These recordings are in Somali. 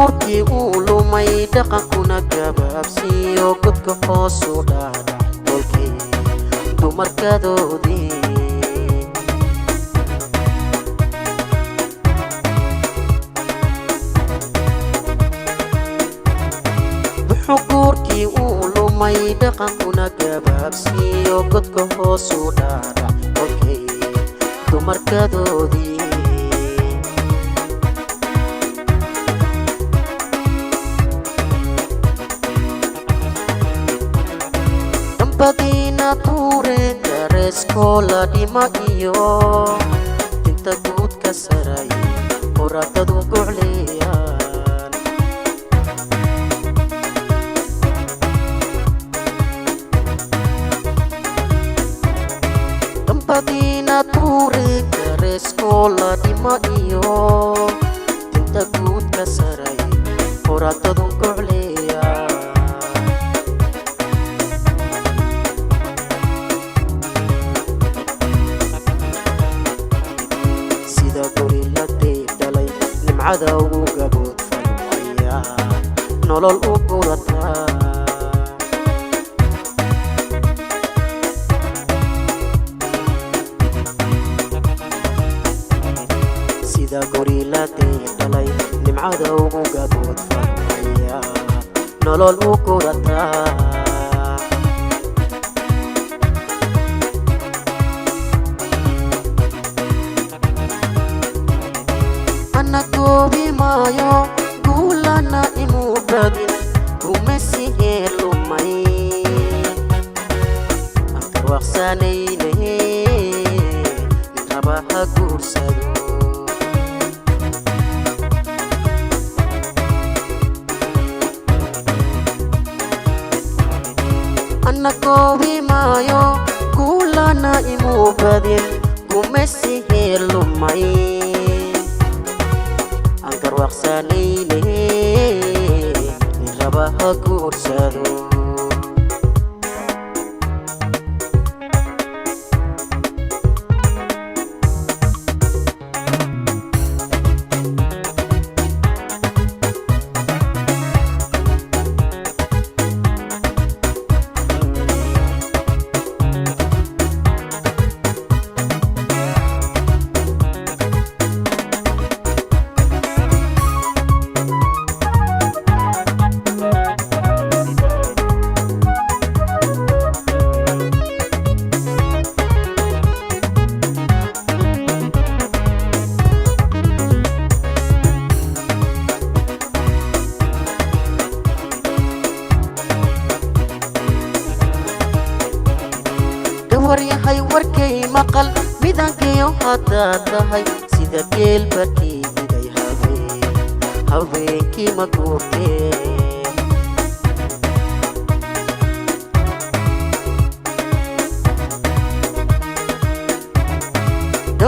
guurkii uu lumay dhaqankuna gabaabsiiyo godka hoos u dhaadhacay kolkii dumarkadoodii guurkii uu lumay dhaqankuna gabaabsiiyo godka hoos u dhaadhacay kolkii dumarkadoodii dambadiina tuure dareeskoola dhima iyo dinta guudka saray qoraatadu gocleeyaan dambadiina tuure dareeskoola dhima iyo dinta guudka saray qoraatadu gocleeyaan nimcada ugu gabood falmaya nolol u gurataa sida goriiladee dhalay nimcada ugu gabood falmaya nolol u gurataa goobi maayo guulana imuu badin rumesihee lumay anka waqsanayne rabaha guursado ana goobi maayo guulana imuu badin rumesihee lumay وقسانيني ربها كورسادو waryahay warkay maqal midankayo haddaad tahay sida geel barkii miday haweenkii ma guurteen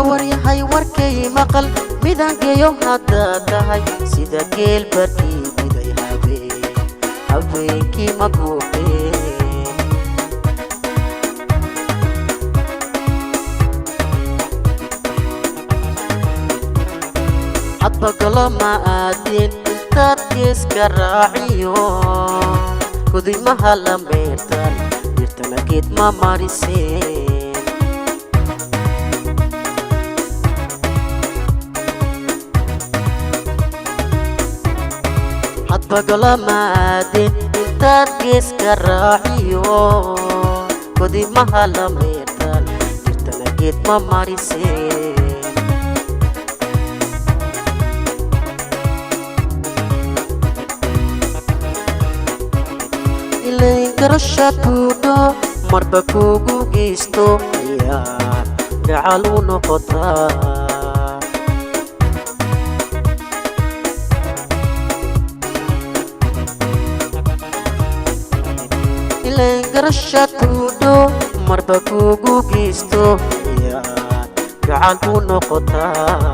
waryahay warkay maqal midankayo haddaad tahay sida geel barkii miday haweenkii ma guurteen hadbagalo ma aadin intaad geeska raaciyo gudimaha la meertan dhirtana geed ma mariseen hadbagalo ma aadin intaad geeska raaciyo gudimaha la meertan dhirtana geed ma mariseen garasha tuudho marba kugu geysto ayaa gacal u noqotaa ileen garasha tuudho marba kugu geysto ayaa gacal u noqotaa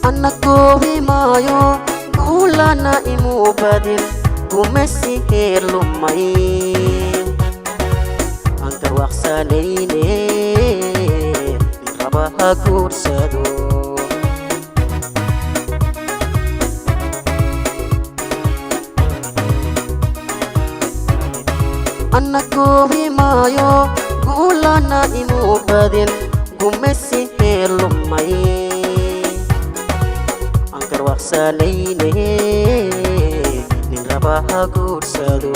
ana goobi maayo guulana imuu badin rumesihee lumay anka garwaaqsanayne raba ha guursado anna goobi maayo guulana inuu badin gumesi heelumay aan garwaaqsanayne nin raba ha guursado